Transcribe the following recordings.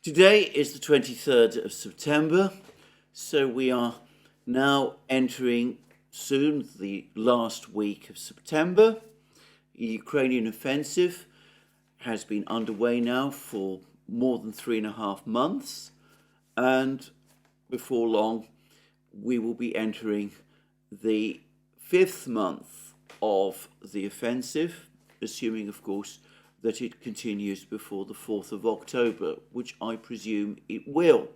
Today is the 23rd of September, so we are now entering soon the last week of September. The Ukrainian offensive has been underway now for more than 3.5 months, and before long we will be entering the 5th month of the offensive, assuming of course that it continues before the 4th of October, which I presume it will.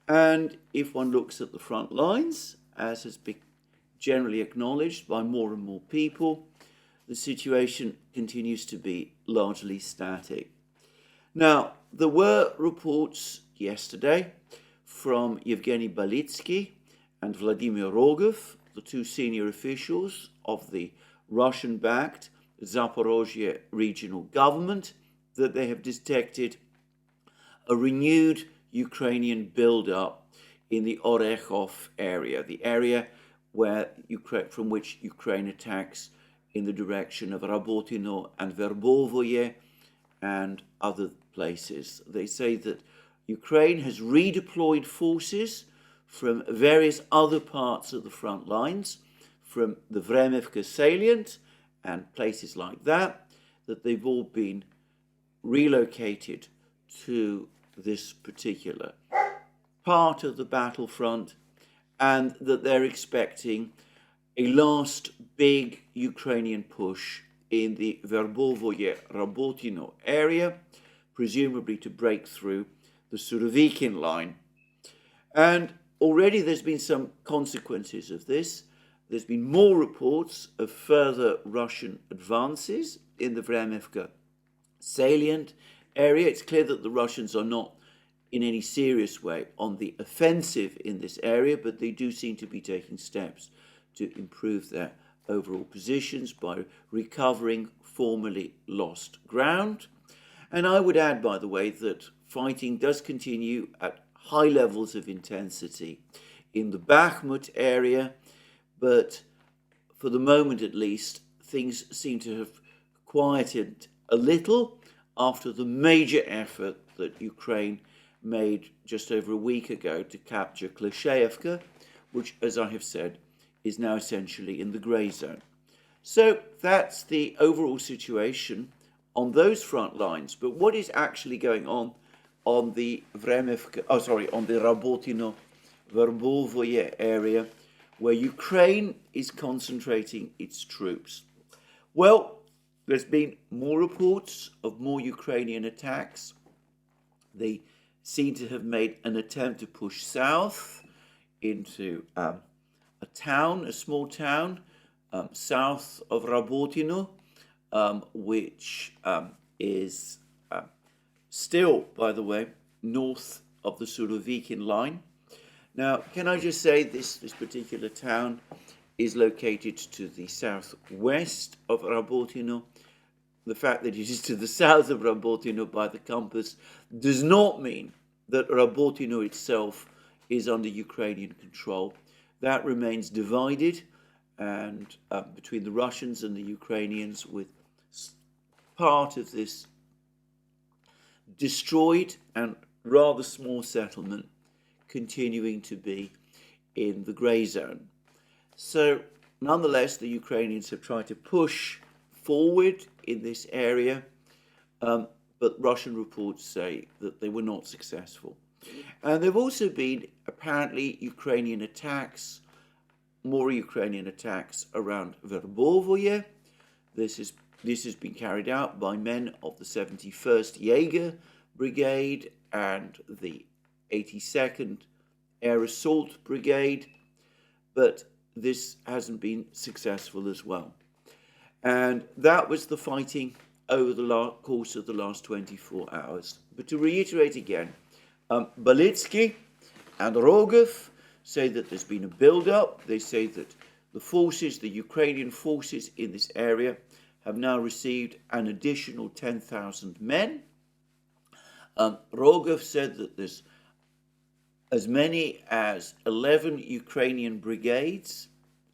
And if one looks at the front lines, as has been generally acknowledged by more and more people, the situation continues to be largely static. Now, there were reports yesterday from Yevgeny Balitsky and Vladimir Rogov, the two senior officials of the Russian-backed Zaporozhye regional government, that they have detected a renewed Ukrainian buildup in the Orekhov area, the area from which Ukraine attacks in the direction of Rabotino and Verbovoye and other places. They say that Ukraine has redeployed forces from various other parts of the front lines, from the Vremevka salient and places like that they've all been relocated to this particular part of the battlefront, and that they're expecting a last big Ukrainian push in the Verbovoye-Rabotino area, presumably to break through the Surovikin line. And already there's been some consequences of this. There's been more reports of further Russian advances in the Vremevka salient area. It's clear that the Russians are not in any serious way on the offensive in this area, but they do seem to be taking steps to improve their overall positions by recovering formerly lost ground. And I would add, by the way, that fighting does continue at high levels of intensity in the Bakhmut area, but for the moment at least, things seem to have quieted a little after the major effort that Ukraine made just over a week ago to capture Klishayevka, which, as I have said, is now essentially in the grey zone. So that's the overall situation on those front lines. But what is actually going on the on the Rabotino-Verbovoye area, where Ukraine is concentrating its troops? Well, there's been more reports of more Ukrainian attacks. They seem to have made an attempt to push south into a small town, south of Rabotino, which is still, by the way, north of the Surovikin line. Now, can I just say this particular town is located to the southwest of Rabotino. The fact that it is to the south of Rabotino by the compass does not mean that Rabotino itself is under Ukrainian control. That remains divided and between the Russians and the Ukrainians, with part of this destroyed and rather small settlement continuing to be in the grey zone. So nonetheless, the Ukrainians have tried to push forward in this area, but Russian reports say that they were not successful. And there have also been apparently more Ukrainian attacks around Verbovoye. This has been carried out by men of the 71st Jaeger Brigade and the 82nd Air Assault Brigade, but this hasn't been successful as well. And that was the fighting over the course of the last 24 hours. But to reiterate again, Balitsky and Rogov say that there's been a build-up. They say that the Ukrainian forces in this area have now received an additional 10,000 men. Rogov said that there's as many as 11 Ukrainian brigades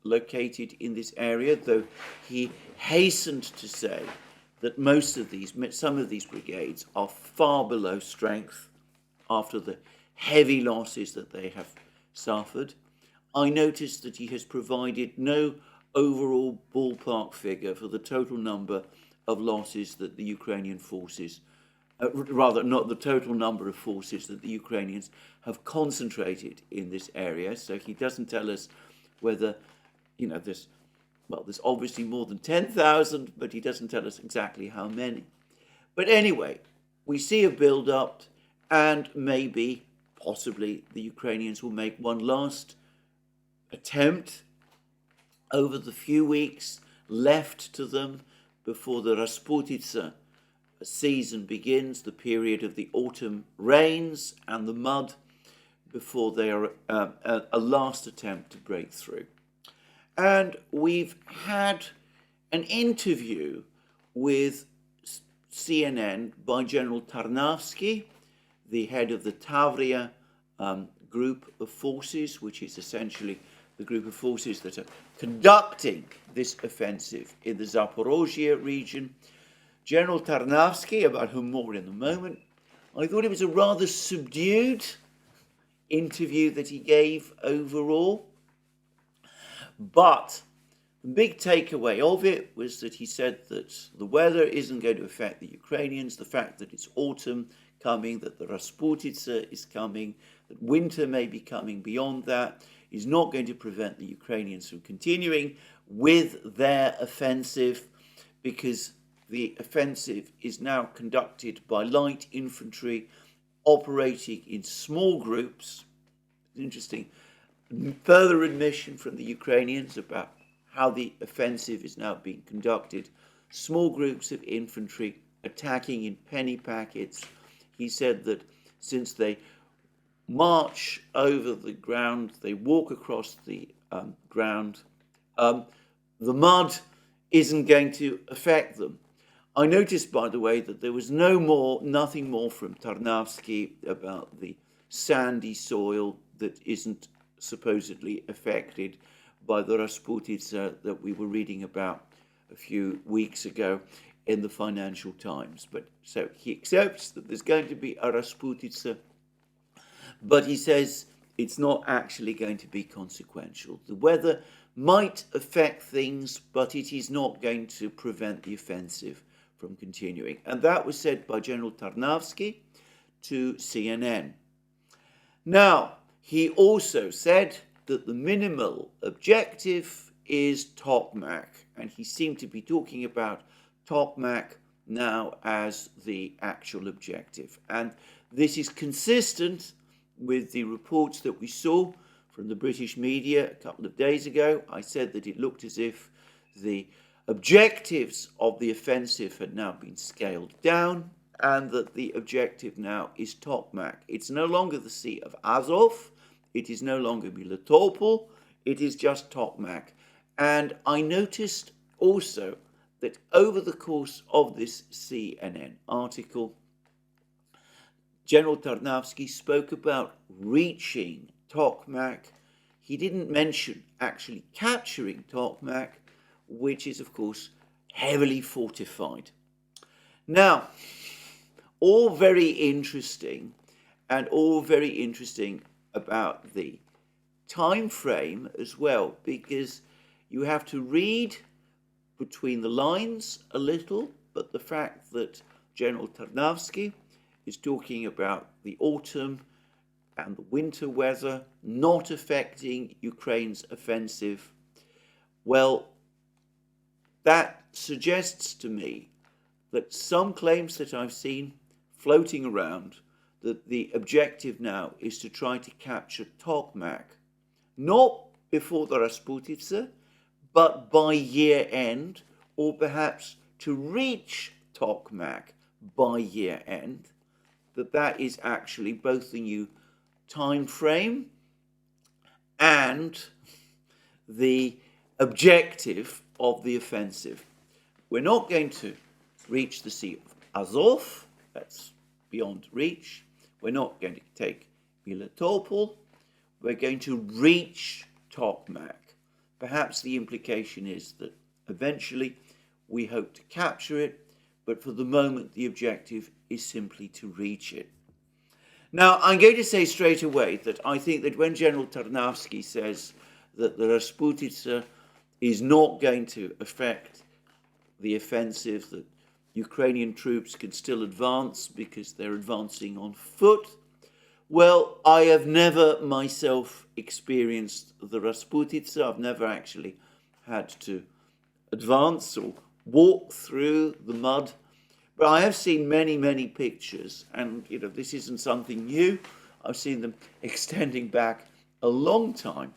located in this area, though he hastened to say that some of these brigades are far below strength after the heavy losses that they have suffered. I noticed that he has provided no overall ballpark figure for the total number of losses that the Ukrainian forces, rather not the total number of forces that the Ukrainians have concentrated in this area. So he doesn't tell us whether, there's obviously more than 10,000, but he doesn't tell us exactly how many. But anyway, we see a build-up, and maybe, possibly, the Ukrainians will make one last attempt over the few weeks left to them before the Rasputitsa season begins, the period of the autumn rains and the mud, before they are a last attempt to break through. And we've had an interview with CNN by General Tarnavsky, the head of the Tavria group of forces, which is essentially the group of forces that are conducting this offensive in the Zaporozhye region. General Tarnavsky, about whom more in a moment, I thought it was a rather subdued interview that he gave overall. But the big takeaway of it was that he said that the weather isn't going to affect the Ukrainians, the fact that it's autumn coming, that the Rasputitsa is coming, that winter may be coming beyond that, is not going to prevent the Ukrainians from continuing with their offensive, because the offensive is now conducted by light infantry operating in small groups. Interesting. Further admission from the Ukrainians about how the offensive is now being conducted. Small groups of infantry attacking in penny packets. He said that since they march over the ground, they walk across the ground, the mud isn't going to affect them. I noticed, by the way, that there was nothing more from Tarnavsky about the sandy soil that isn't supposedly affected by the Rasputitsa that we were reading about a few weeks ago in the Financial Times. But so he accepts that there's going to be a Rasputitsa, but he says it's not actually going to be consequential. The weather might affect things, but it is not going to prevent the offensive from continuing. And that was said by General Tarnavsky to CNN. Now, he also said that the minimal objective is Tokmak, and he seemed to be talking about Tokmak now as the actual objective. And this is consistent with the reports that we saw from the British media a couple of days ago. I said that it looked as if the objectives of the offensive had now been scaled down, and that the objective now is Tokmak. It's no longer the Sea of Azov, it is no longer Melitopol, it is just Tokmak. And I noticed also that over the course of this CNN article, General Tarnavsky spoke about reaching Tokmak. He didn't mention actually capturing Tokmak, which is, of course, heavily fortified. Now, all very interesting, and all very interesting about the time frame as well, because you have to read between the lines a little, but the fact that General Tarnavsky is talking about the autumn and the winter weather not affecting Ukraine's offensive, well, that suggests to me that some claims that I've seen floating around that the objective now is to try to capture Tokmak, not before the Rasputitsa, but by year end, or perhaps to reach Tokmak by year end, that is actually both the new time frame and the objective of the offensive. We're not going to reach the Sea of Azov, that's beyond reach. We're not going to take Melitopol. We're going to reach Tokmak. Perhaps the implication is that eventually we hope to capture it, but for the moment the objective is simply to reach it. Now, I'm going to say straight away that I think that when General Tarnavsky says that the Rasputitsa is not going to affect the offensive, that Ukrainian troops can still advance because they're advancing on foot, well, I have never myself experienced the Rasputitsa. I've never actually had to advance or walk through the mud. But I have seen many, many pictures, and this isn't something new. I've seen them extending back a long time.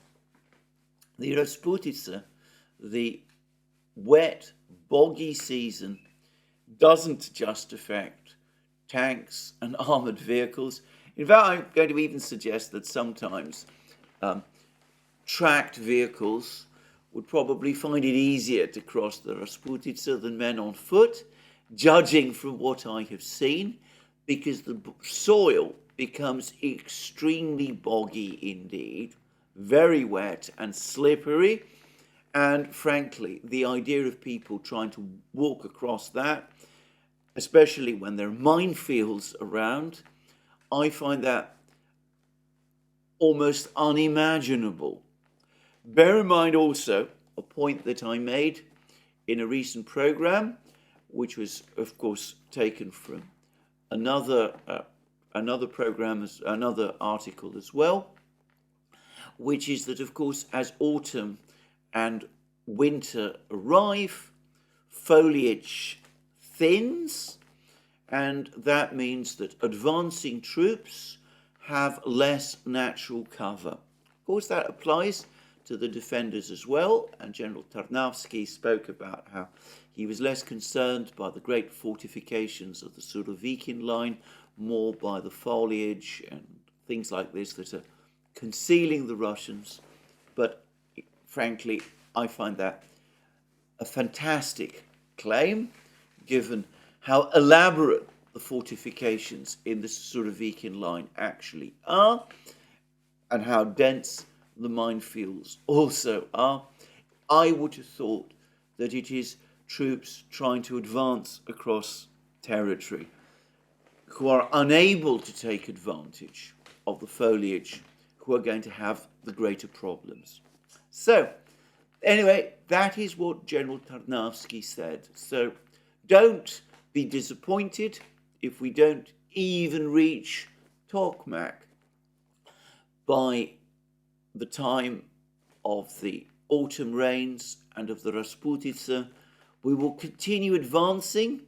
The Rasputitsa, the wet, boggy season, doesn't just affect tanks and armoured vehicles. In fact, I'm going to even suggest that sometimes tracked vehicles would probably find it easier to cross the Rasputitsa than men on foot, judging from what I have seen, because the soil becomes extremely boggy indeed, very wet and slippery, and frankly, the idea of people trying to walk across that, especially when there are minefields around, I find that almost unimaginable. Bear in mind also a point that I made in a recent program, which was, of course, taken from another program, another article as well, which is that, of course, as autumn and winter arrive, foliage thins, and that means that advancing troops have less natural cover. Of course, that applies to the defenders as well, and General Tarnavsky spoke about how he was less concerned by the great fortifications of the Surovikin line, more by the foliage and things like this that are concealing the Russians. But frankly, I find that a fantastic claim, given how elaborate the fortifications in the Surovikin line actually are, and how dense the minefields also are. I would have thought that it is troops trying to advance across territory who are unable to take advantage of the foliage who are going to have the greater problems. So, anyway, that is what General Tarnavsky said. So, don't be disappointed if we don't even reach Tokmak by the time of the autumn rains and of the Rasputitsa. We will continue advancing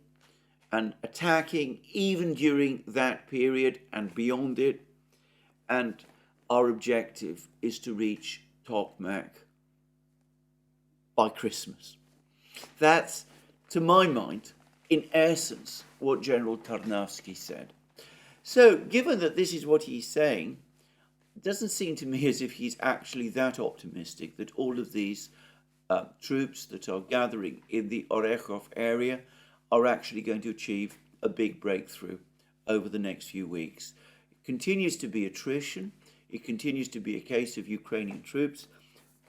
and attacking even during that period and beyond it. And our objective is to reach Tokmak by Christmas. That's, to my mind, in essence, what General Tarnavsky said. So, given that this is what he's saying, it doesn't seem to me as if he's actually that optimistic that all of these troops that are gathering in the Orechov area are actually going to achieve a big breakthrough over the next few weeks. It continues to be attrition. It continues to be a case of Ukrainian troops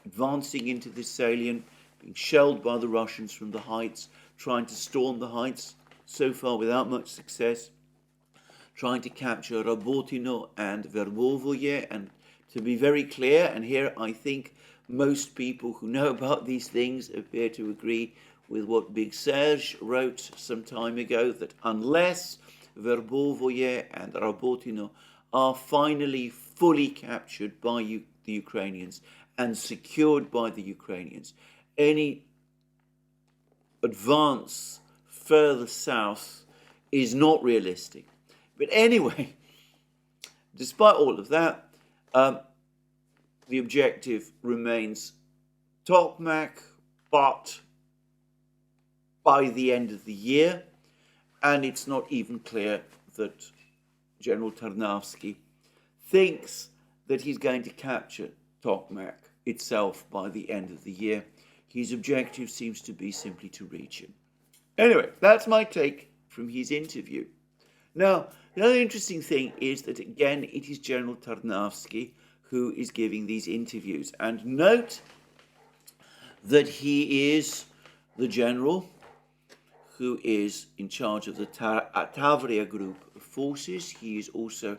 advancing into this salient, being shelled by the Russians from the heights, trying to storm the heights, so far without much success, trying to capture Rabotino and Verbovoye. And to be very clear, and here I think most people who know about these things appear to agree with what Big Serge wrote some time ago, that unless Verbovoye and Rabotino are finally fully captured by the Ukrainians and secured by the Ukrainians, any advance further south is not realistic. But anyway, despite all of that, the objective remains Tokmak, but by the end of the year, and it's not even clear that General Tarnavsky thinks that he's going to capture Tokmak itself by the end of the year. His objective seems to be simply to reach it. Anyway, that's my take from his interview. Now, another interesting thing is that, again, it is General Tarnavsky who is giving these interviews. And note that he is the general who is in charge of the Tavria group of forces. He is also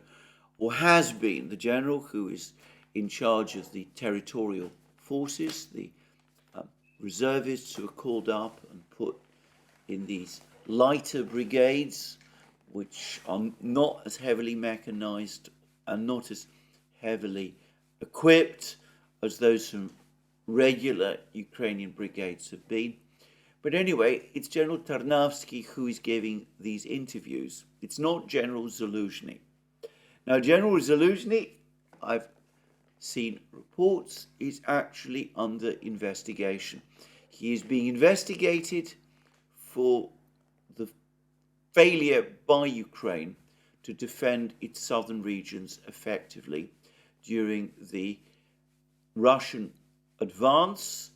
or has been, the general who is in charge of the territorial forces, the reservists who are called up and put in these lighter brigades, which are not as heavily mechanized and not as heavily equipped as those from regular Ukrainian brigades have been. But anyway, it's General Tarnavsky who is giving these interviews. It's not General Zaluzhny. Now, General Zaluzhny, I've seen reports, is actually under investigation. He is being investigated for the failure by Ukraine to defend its southern regions effectively during the Russian advance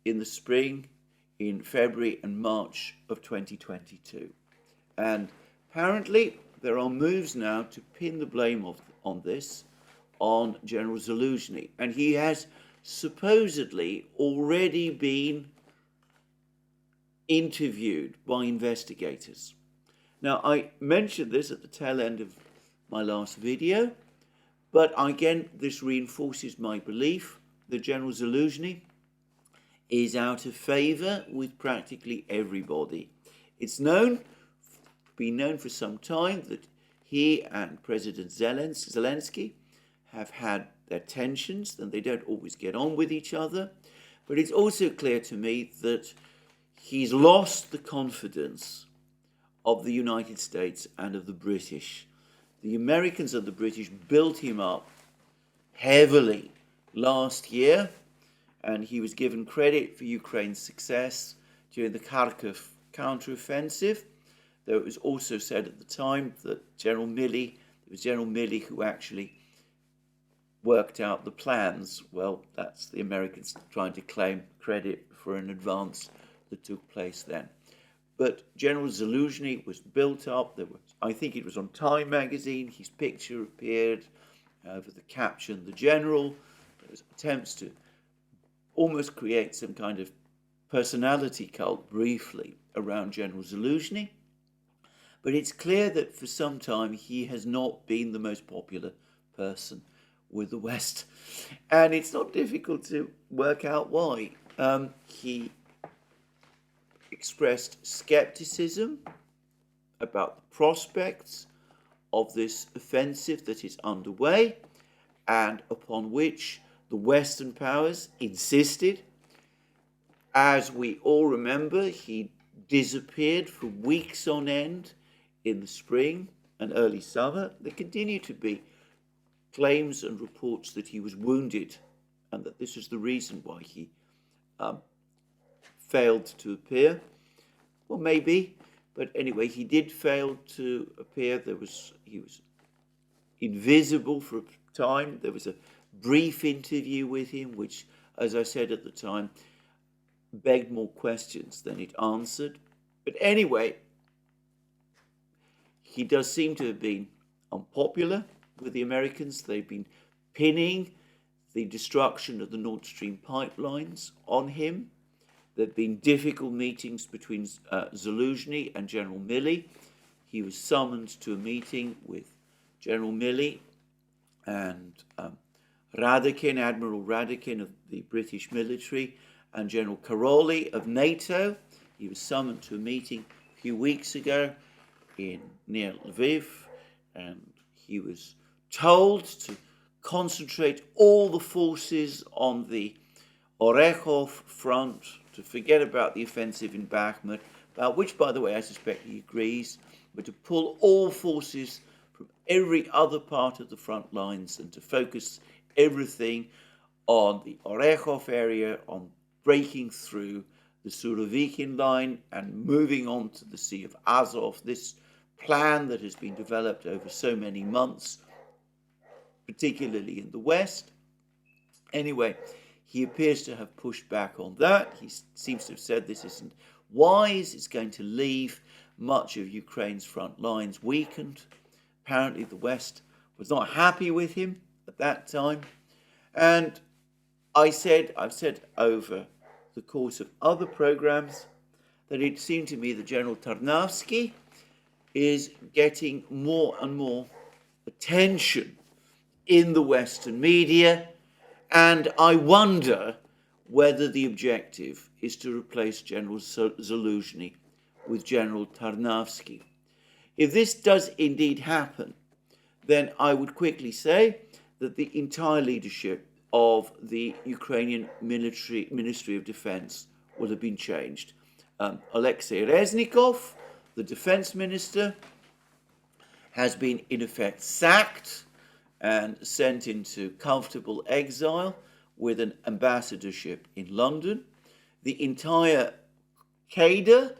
in the spring, in February and March of 2022. And apparently there are moves now to pin the blame on this on General Zaluzhny. And he has supposedly already been interviewed by investigators. Now, I mentioned this at the tail end of my last video, but again, this reinforces my belief that General Zaluzhny is out of favor with practically everybody. It's been known for some time that he and President Zelensky have had their tensions and they don't always get on with each other. But it's also clear to me that he's lost the confidence of the United States and of the British. The Americans and the British built him up heavily last year, and he was given credit for Ukraine's success during the Kharkiv counteroffensive, though it was also said at the time that it was General Milley who actually worked out the plans. Well, that's the Americans trying to claim credit for an advance that took place then. But General Zaluzhny was built up. I think it was on Time magazine, his picture appeared with the caption, "The General." There was attempts to almost create some kind of personality cult briefly around General Zaluzhny. But it's clear that for some time he has not been the most popular person with the West. And it's not difficult to work out why. He expressed skepticism about the prospects of this offensive that is underway and upon which the Western powers insisted. As we all remember, he disappeared for weeks on end in the spring and early summer. There continue to be claims and reports that he was wounded and that this is the reason why he failed to appear. Well, maybe, but anyway, he did fail to appear. He was invisible for a time. There was a brief interview with him, which, as I said at the time, begged more questions than it answered. But anyway, he does seem to have been unpopular with the Americans. They've been pinning the destruction of the Nord Stream pipelines on him. There have been difficult meetings between Zaluzhny and General Milley. He was summoned to a meeting with General Milley and Radakin, Admiral Radakin of the British military, and General Karolyi of NATO. He was summoned to a meeting a few weeks ago near Lviv, and he was told to concentrate all the forces on the Orechov front, to forget about the offensive in Bakhmut, about which, by the way, I suspect he agrees, but to pull all forces from every other part of the front lines and to focus everything on the Orechov area, on breaking through the Surovikin line and moving on to the Sea of Azov, this plan that has been developed over so many months, particularly in the West. Anyway, he appears to have pushed back on that. He seems to have said this isn't wise. It's going to leave much of Ukraine's front lines weakened. Apparently the West was not happy with him at that time. And I've said over the course of other programs that it seemed to me that General Tarnavsky is getting more and more attention in the Western media, and I wonder whether the objective is to replace General Zaluzhny with General Tarnavsky. If this does indeed happen, then I would quickly say that the entire leadership of the Ukrainian Ministry of Defense will have been changed. Alexei Reznikov, the defense minister, has been in effect sacked and sent into comfortable exile with an ambassadorship in London. The entire cadre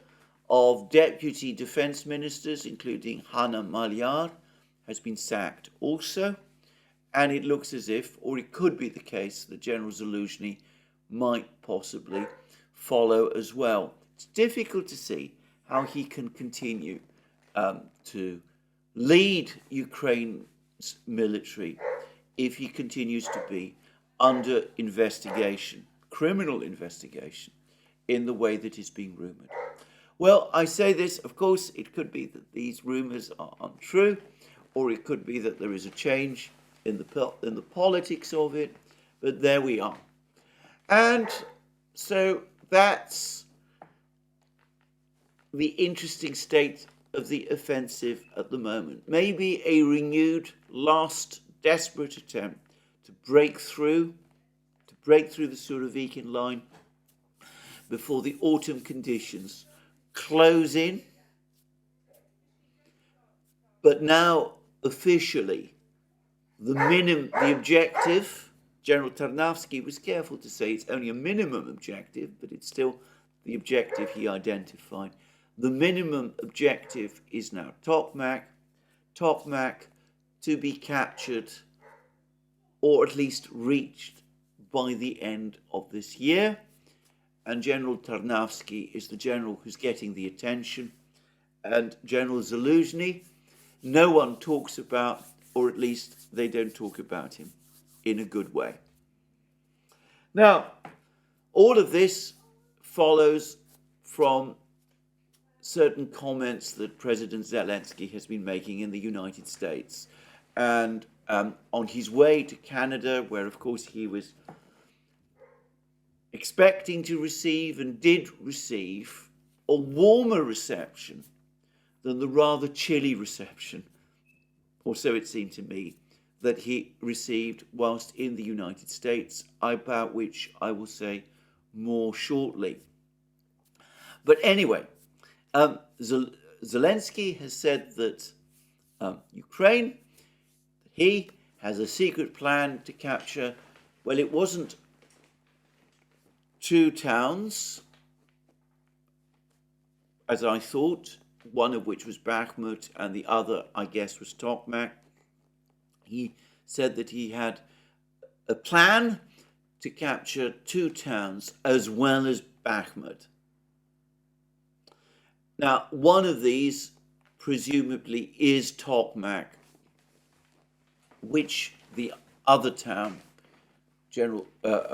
of deputy defense ministers, including Hanna Maliar, has been sacked also. And it looks as if, or it could be the case, that General Zaluzhny might possibly follow as well. It's difficult to see how he can continue to lead Ukraine's military if he continues to be under investigation, criminal investigation, in the way that is being rumoured. Well, I say this, of course, it could be that these rumours are untrue, or it could be that there is a change in the politics of it, but there we are. And so that's the interesting state of the offensive at the moment. Maybe a renewed, last, desperate attempt to break through the Surovikin line before the autumn conditions close in. But now, officially, the objective, General Tarnavsky was careful to say it's only a minimum objective, but it's still the objective he identified. The minimum objective is now Tokmak to be captured or at least reached by the end of this year. And General Tarnavsky is the general who's getting the attention. And General Zaluzhny, no one talks about, or at least they don't talk about him in a good way. Now, all of this follows from certain comments that President Zelensky has been making in the United States. And on his way to Canada, where of course he was expecting to receive and did receive a warmer reception than the rather chilly reception, or so it seemed to me, that he received whilst in the United States, about which I will say more shortly. But anyway, Zelensky has said that Ukraine, he has a secret plan to capture, well, it wasn't 2 towns, as I thought, one of which was Bakhmut and the other, I guess, was Tokmak. He said that he had a plan to capture 2 towns as well as Bakhmut. Now, one of these presumably is Tokmak, which the other town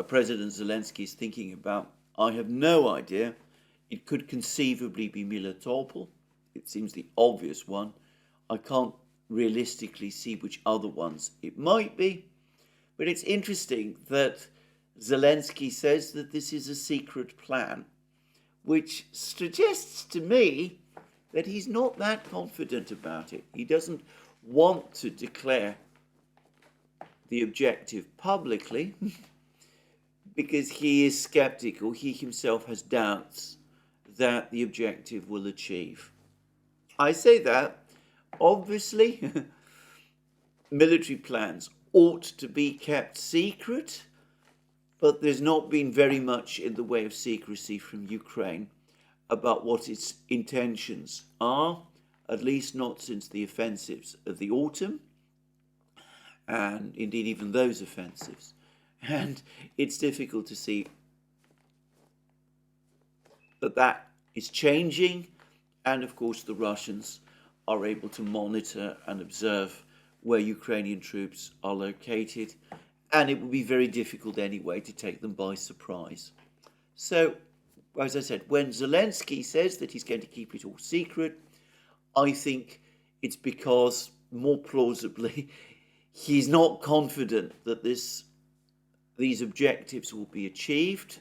President Zelensky is thinking about, I have no idea. It could conceivably be Melitopol. It seems the obvious one. I can't realistically see which other ones it might be. But it's interesting that Zelensky says that this is a secret plan, which suggests to me that he's not that confident about it. He doesn't want to declare the objective publicly because he is skeptical. He himself has doubts that the objective will achieve. I say that, obviously, military plans ought to be kept secret, but there's not been very much in the way of secrecy from Ukraine about what its intentions are, at least not since the offensives of the autumn, and indeed even those offensives. And it's difficult to see that that is changing. And of course, the Russians are able to monitor and observe where Ukrainian troops are located. And it would be very difficult anyway to take them by surprise. So, as I said, when Zelensky says that he's going to keep it all secret, I think it's because more plausibly, he's not confident that these objectives will be achieved,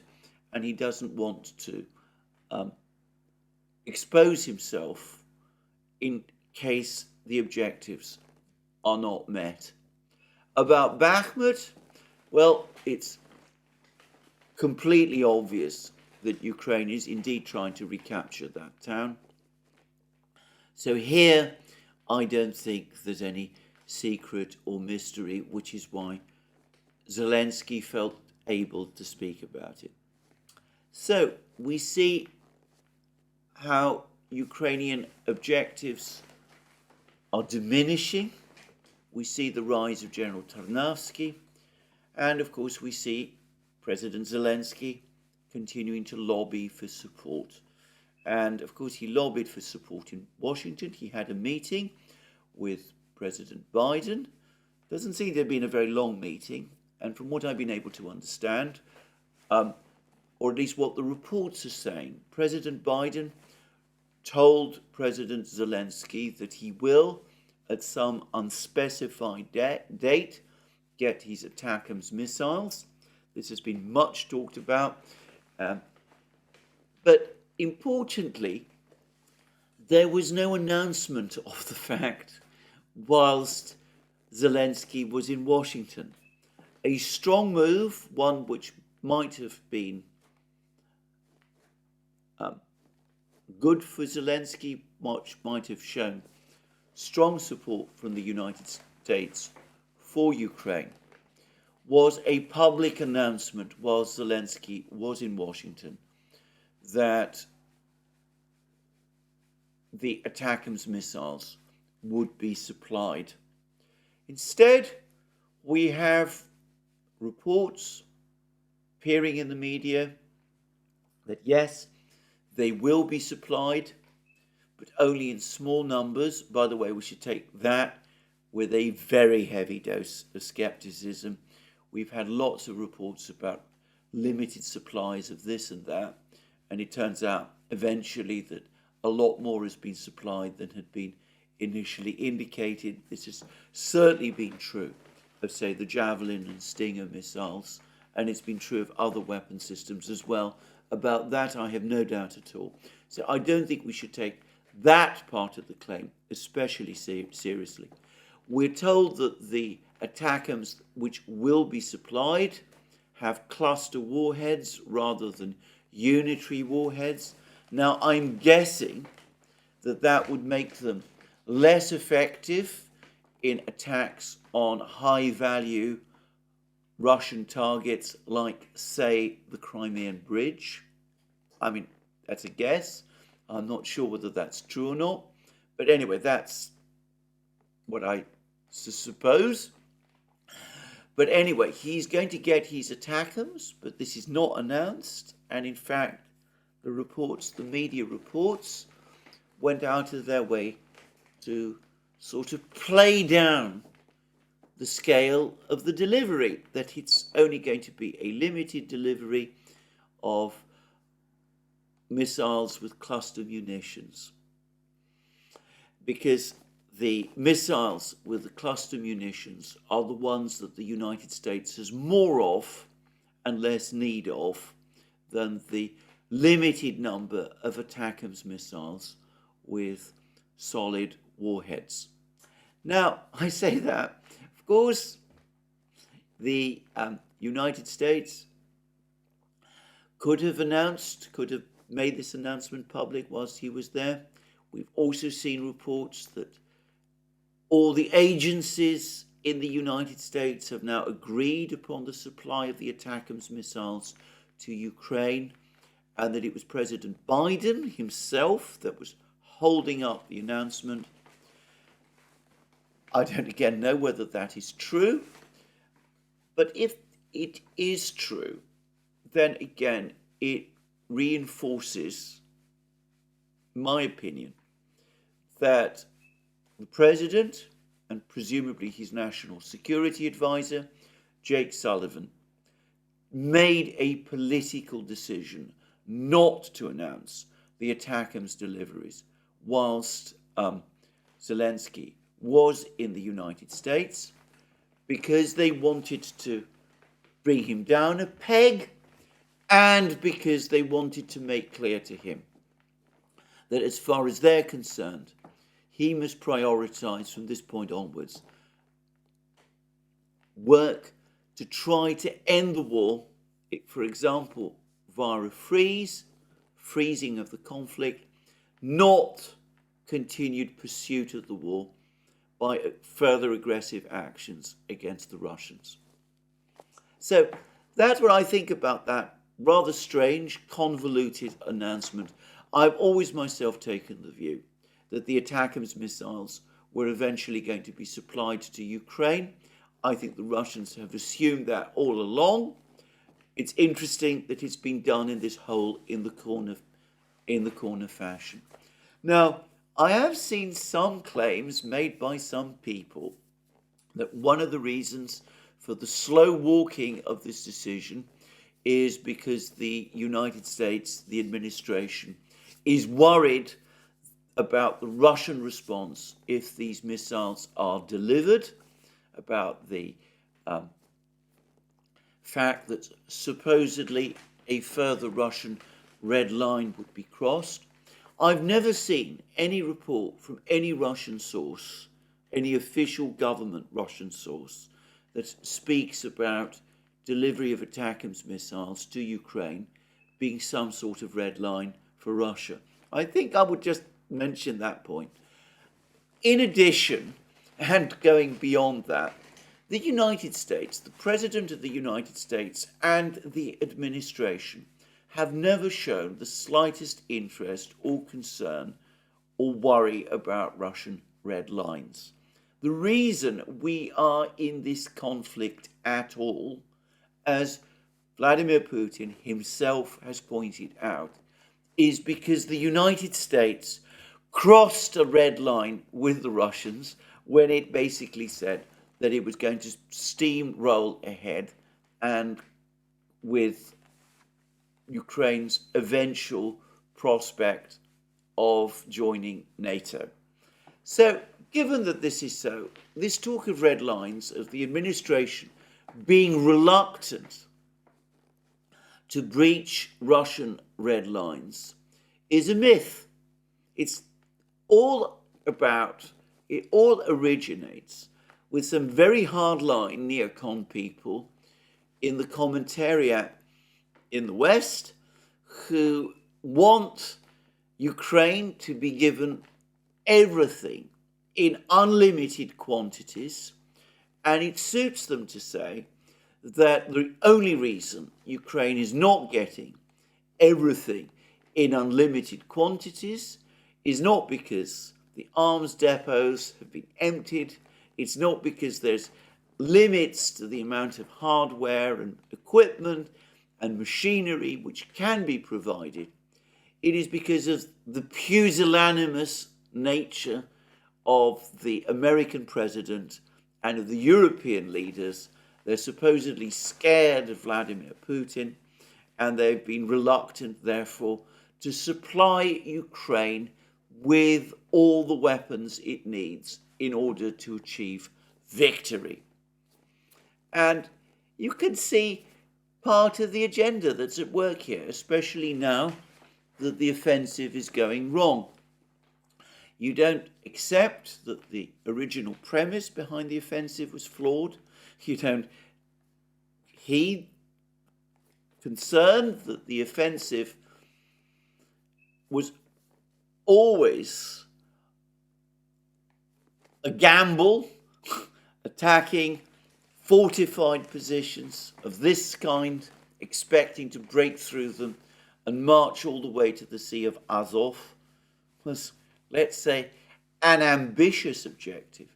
and he doesn't want to expose himself in case the objectives are not met. About Bakhmut, well, it's completely obvious that Ukraine is indeed trying to recapture that town. So here, I don't think there's any secret or mystery, which is why Zelensky felt able to speak about it. So we see how Ukrainian objectives are diminishing. We see the rise of General Tarnavsky, and of course we see President Zelensky continuing to lobby for support. And of course he lobbied for support in Washington. He had a meeting with President Biden. Doesn't seem to have been a very long meeting, and from what I've been able to understand, or at least what the reports are saying, President Biden told President Zelensky that he will, at some unspecified date, get his ATACMS missiles. This has been much talked about. But importantly, there was no announcement of the fact whilst Zelensky was in Washington. A strong move, one which might have been good for Zelensky, which might have shown strong support from the United States for Ukraine, was a public announcement while Zelensky was in Washington that the ATACMS missiles would be supplied. Instead, we have reports appearing in the media that yes, they will be supplied, but only in small numbers. By the way, we should take that with a very heavy dose of skepticism. We've had lots of reports about limited supplies of this and that, and it turns out eventually that a lot more has been supplied than had been initially indicated. This has certainly been true of, say, the Javelin and Stinger missiles, and it's been true of other weapon systems as well. About that, I have no doubt at all. So I don't think we should take that part of the claim especially seriously. We're told that the ATACMS which will be supplied have cluster warheads rather than unitary warheads. Now, I'm guessing that that would make them less effective in attacks on high-value Russian targets like, say, the Crimean Bridge. I mean, that's a guess. I'm not sure whether that's true or not. But anyway, that's what I suppose. But anyway, he's going to get his ATACMS, but this is not announced. And in fact, the reports, the media reports, went out of their way to sort of play down the scale of the delivery, that it's only going to be a limited delivery of missiles with cluster munitions. Because the missiles with the cluster munitions are the ones that the United States has more of and less need of than the limited number of ATACMS missiles with solid warheads. Now, I say that, of course, the United States could have made this announcement public whilst he was there. We've also seen reports that all the agencies in the United States have now agreed upon the supply of the ATACMS missiles to Ukraine, and that it was President Biden himself that was holding up the announcement. I don't again know whether that is true, but if it is true, then again it reinforces my opinion that the President and presumably his National Security Advisor, Jake Sullivan, made a political decision not to announce the ATACMS deliveries whilst Zelensky was in the United States because they wanted to bring him down a peg and because they wanted to make clear to him that as far as they're concerned, he must prioritize from this point onwards work to try to end the war, for example, via a freezing of the conflict, not continued pursuit of the war by further aggressive actions against the Russians. So that's what I think about that rather strange, convoluted announcement. I've always myself taken the view that the ATACMS missiles were eventually going to be supplied to Ukraine. I think the Russians have assumed that all along. It's interesting that it's been done in this hole in the corner fashion. Now, I have seen some claims made by some people that one of the reasons for the slow walking of this decision is because the United States, the administration, is worried about the Russian response if these missiles are delivered, about the fact that supposedly a further Russian red line would be crossed. I've never seen any report from any Russian source, any official government Russian source, that speaks about delivery of ATACMS missiles to Ukraine being some sort of red line for Russia. I think I would just mention that point. In addition, and going beyond that, the United States, the President of the United States and the administration have never shown the slightest interest or concern or worry about Russian red lines. The reason we are in this conflict at all, as Vladimir Putin himself has pointed out, is because the United States crossed a red line with the Russians when it basically said that it was going to steamroll ahead and with Ukraine's eventual prospect of joining NATO. So, given that this is so, this talk of red lines, of the administration being reluctant to breach Russian red lines, is a myth. It all originates with some very hardline neocon people in the commentariat in the West who want Ukraine to be given everything in unlimited quantities, and it suits them to say that the only reason Ukraine is not getting everything in unlimited quantities is not because the arms depots have been emptied, it's not because there's limits to the amount of hardware and equipment and machinery which can be provided. It is because of the pusillanimous nature of the American president and of the European leaders. They're supposedly scared of Vladimir Putin, and they've been reluctant, therefore, to supply Ukraine with all the weapons it needs in order to achieve victory. And you can see part of the agenda that's at work here, especially now that the offensive is going wrong. You don't accept that the original premise behind the offensive was flawed. You don't heed concern that the offensive was always a gamble, attacking fortified positions of this kind, expecting to break through them and march all the way to the Sea of Azov, was, let's say, an ambitious objective,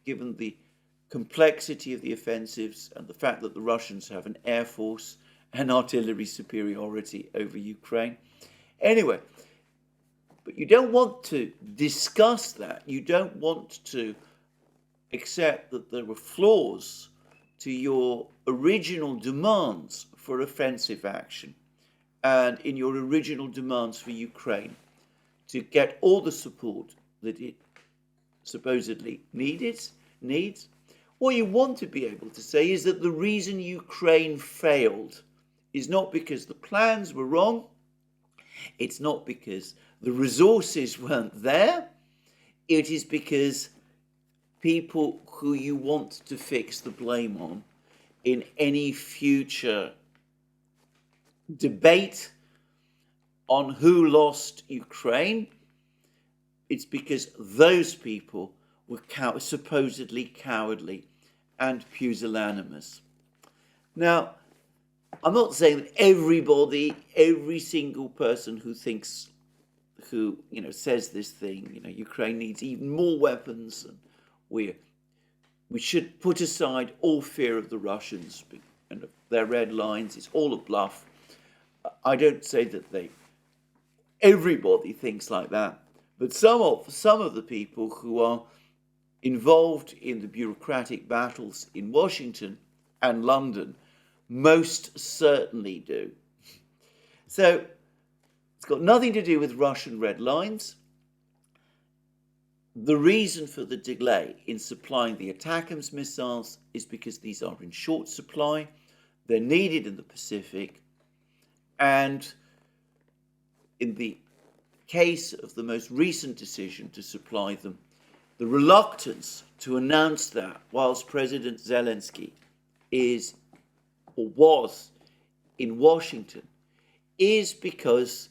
given the complexity of the offensives and the fact that the Russians have an air force and artillery superiority over Ukraine. Anyway, but you don't want to discuss that. You don't want to accept that there were flaws to your original demands for offensive action and in your original demands for Ukraine to get all the support that it supposedly needs. What you want to be able to say is that the reason Ukraine failed is not because the plans were wrong, it's not because the resources weren't there, it is because people who you want to fix the blame on in any future debate on who lost Ukraine, it's because those people were supposedly cowardly and pusillanimous. Now, I'm not saying that every single person who says this thing, Ukraine needs even more weapons, and we should put aside all fear of the Russians and of their red lines. It's all a bluff. I don't say that everybody thinks like that, but some of the people who are involved in the bureaucratic battles in Washington and London most certainly do. So it's got nothing to do with Russian red lines. The reason for the delay in supplying the ATACMS missiles is because these are in short supply, they're needed in the Pacific, and in the case of the most recent decision to supply them, the reluctance to announce that whilst President Zelensky was in Washington is because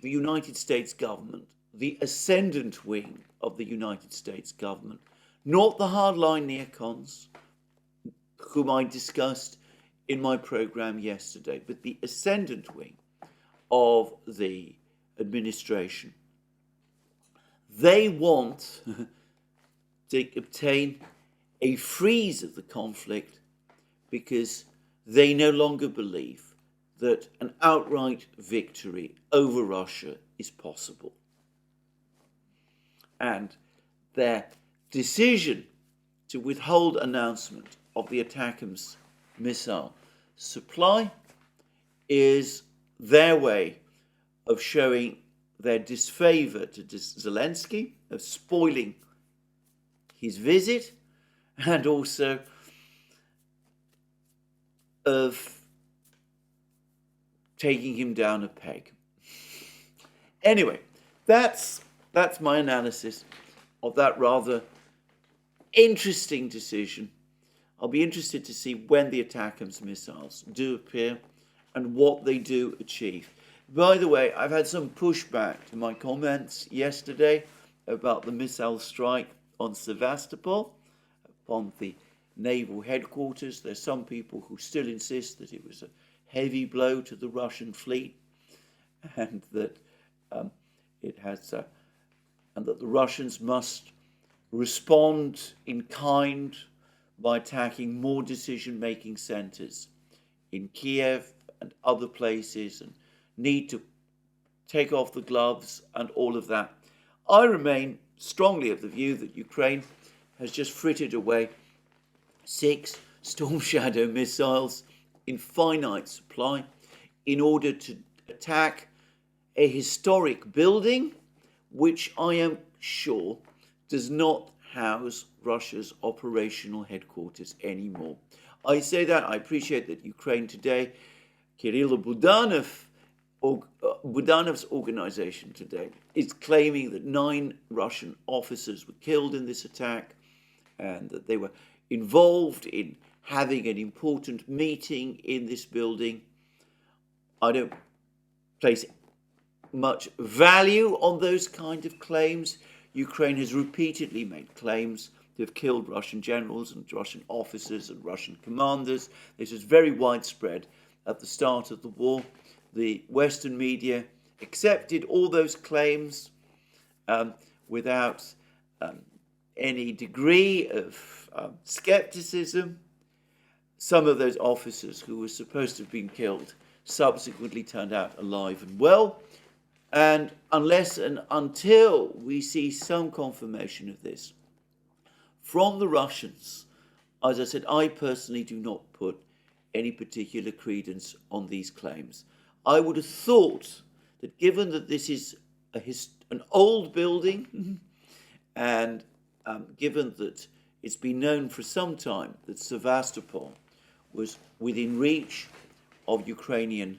the United States government, the ascendant wing of the United States government, not the hardline neocons, whom I discussed in my program yesterday, but the ascendant wing of the administration, they want to obtain a freeze of the conflict because they no longer believe that an outright victory over Russia is possible. And their decision to withhold announcement of the ATACMS missile supply is their way of showing their disfavour to Zelensky, of spoiling his visit, and also of taking him down a peg. Anyway, that's my analysis of that rather interesting decision. I'll be interested to see when the ATACMS missiles do appear and what they do achieve. By the way, I've had some pushback to my comments yesterday about the missile strike on Sevastopol, upon the naval headquarters. There's some people who still insist that it was a heavy blow to the Russian fleet, and that and that the Russians must respond in kind by attacking more decision-making centers in Kiev and other places, and need to take off the gloves and all of that. I remain strongly of the view that Ukraine has just frittered away 6 Storm Shadow missiles in finite supply in order to attack a historic building which I am sure does not house Russia's operational headquarters anymore. I say that, I appreciate that Ukraine today, Kirill Budanov's organization today is claiming that 9 Russian officers were killed in this attack and that they were involved in having an important meeting in this building. I don't place much value on those kind of claims. Ukraine has repeatedly made claims to have killed Russian generals and Russian officers and Russian commanders. This was very widespread at the start of the war. The Western media accepted all those claims without any degree of skepticism. Some of those officers who were supposed to have been killed subsequently turned out alive and well. And unless and until we see some confirmation of this from the Russians, as I said, I personally do not put any particular credence on these claims. I would have thought that given that this is an old building, and given that it's been known for some time that Sevastopol was within reach of Ukrainian,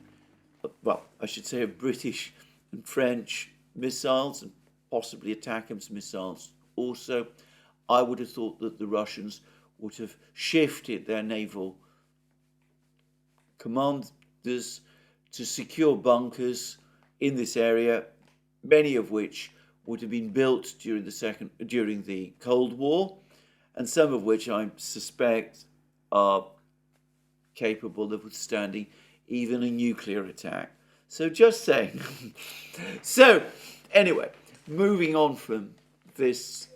well, I should say of British and French missiles and possibly ATACMS missiles also, I would have thought that the Russians would have shifted their naval commanders to secure bunkers in this area, many of which would have been built during the Cold War, and some of which I suspect are capable of withstanding even a nuclear attack. So just saying. So anyway, moving on from this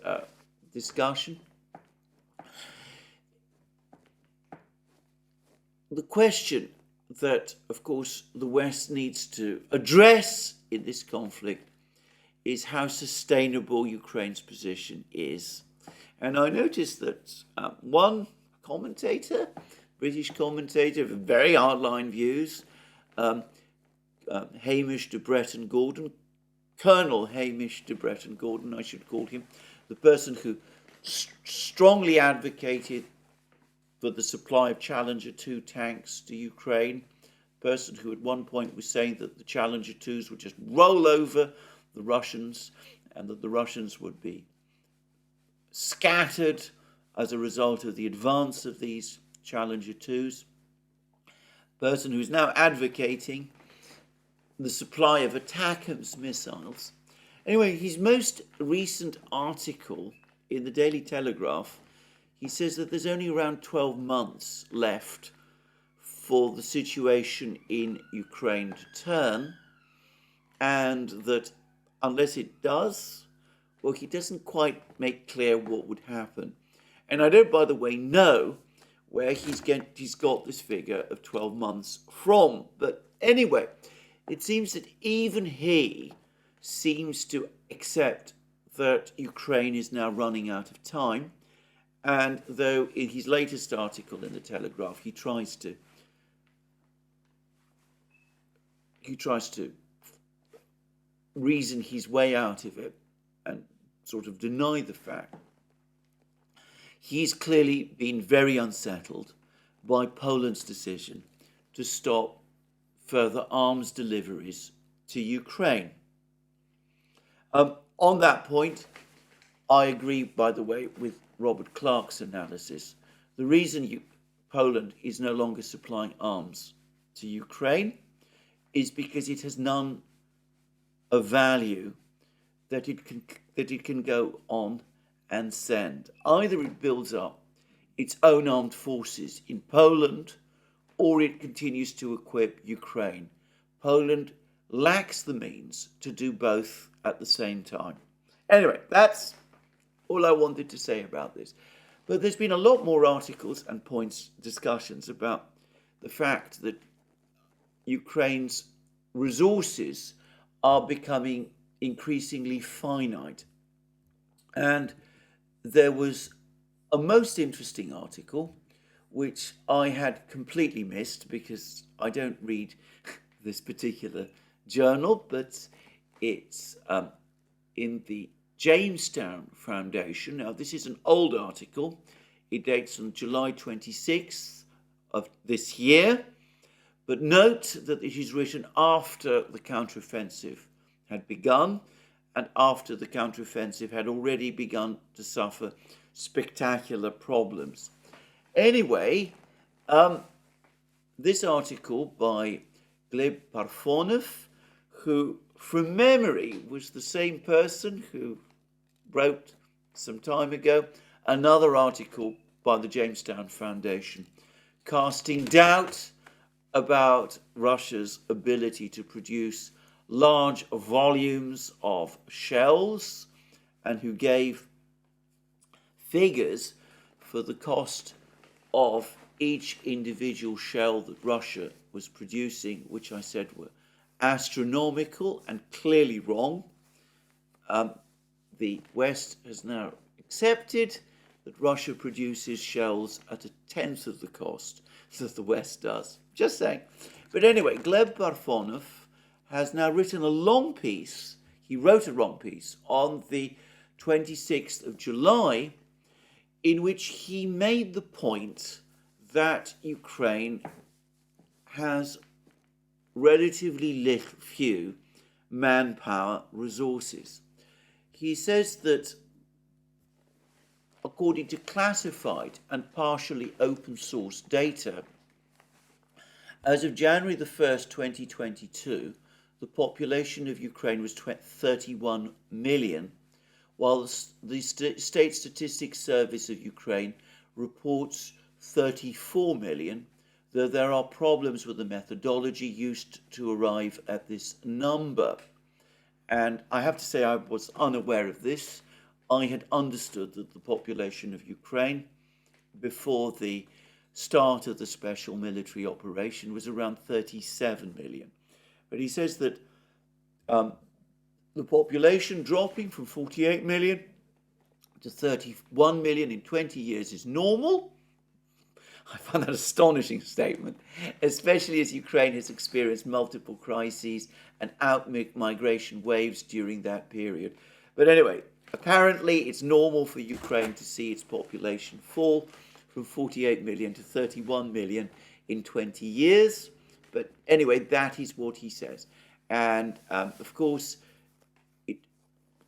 discussion, the question that, of course, the West needs to address in this conflict is how sustainable Ukraine's position is. And I noticed that one commentator, British commentator with very hardline views, Hamish de Bretton-Gordon, Colonel Hamish de Bretton-Gordon, I should call him, the person who strongly advocated for the supply of Challenger 2 tanks to Ukraine, person who at one point was saying that the Challenger 2s would just roll over the Russians and that the Russians would be scattered as a result of the advance of these Challenger 2s, person who's now advocating the supply of ATACMS missiles. Anyway, his most recent article in the Daily Telegraph, he says that there's only around 12 months left for the situation in Ukraine to turn, and that unless it does, well, he doesn't quite make clear what would happen. And I don't, by the way, know where he's got this figure of 12 months from. But anyway, it seems that even he seems to accept that Ukraine is now running out of time. And though in his latest article in the Telegraph, he tries to reason his way out of it and sort of deny the fact, he's clearly been very unsettled by Poland's decision to stop further arms deliveries to Ukraine. On that point, I agree, by the way, with Robert Clark's analysis. The reason Poland is no longer supplying arms to Ukraine is because it has none of value that it can go on and send. Either it builds up its own armed forces in Poland, or it continues to equip Ukraine. Poland lacks the means to do both at the same time. Anyway, that's all I wanted to say about this. But there's been a lot more articles and discussions about the fact that Ukraine's resources are becoming increasingly finite. And there was a most interesting article, which I had completely missed because I don't read this particular journal, but it's in the Jamestown Foundation. Now, this is an old article. It dates on July 26th of this year. But note that it is written after the counteroffensive had begun and after the counteroffensive had already begun to suffer spectacular problems. Anyway, this article by Gleb Parfonov, who from memory was the same person who wrote some time ago another article by the Jamestown Foundation, casting doubt about Russia's ability to produce large volumes of shells, and who gave figures for the cost of each individual shell that Russia was producing, which I said were astronomical and clearly wrong. The West has now accepted that Russia produces shells at a tenth of the cost that the West does. Just saying. But anyway, Gleb Parfonov has now written a long piece. he wrote a long piece on the 26th of July in which he made the point that Ukraine has relatively few manpower resources. He says that according to classified and partially open source data, as of January the 1st, 2022, the population of Ukraine was 31 million, while the State Statistics Service of Ukraine reports 34 million, though there are problems with the methodology used to arrive at this number. And I have to say I was unaware of this. I had understood that the population of Ukraine before the start of the special military operation was around 37 million. But he says that the population dropping from 48 million to 31 million in 20 years is normal. I find that an astonishing statement, especially as Ukraine has experienced multiple crises and out-migration waves during that period. But anyway, apparently it's normal for Ukraine to see its population fall from 48 million to 31 million in 20 years. But anyway, that is what he says. And of course, it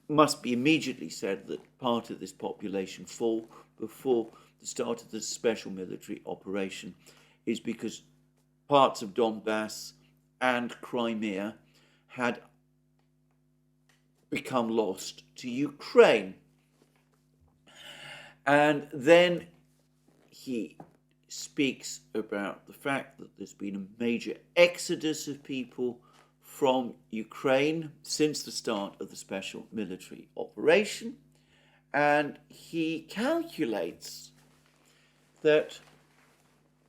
must be immediately said that part of this population fall before the start of the special military operation is because parts of Donbass and Crimea had become lost to Ukraine. And then he speaks about the fact that there's been a major exodus of people from Ukraine since the start of the special military operation. And he calculates that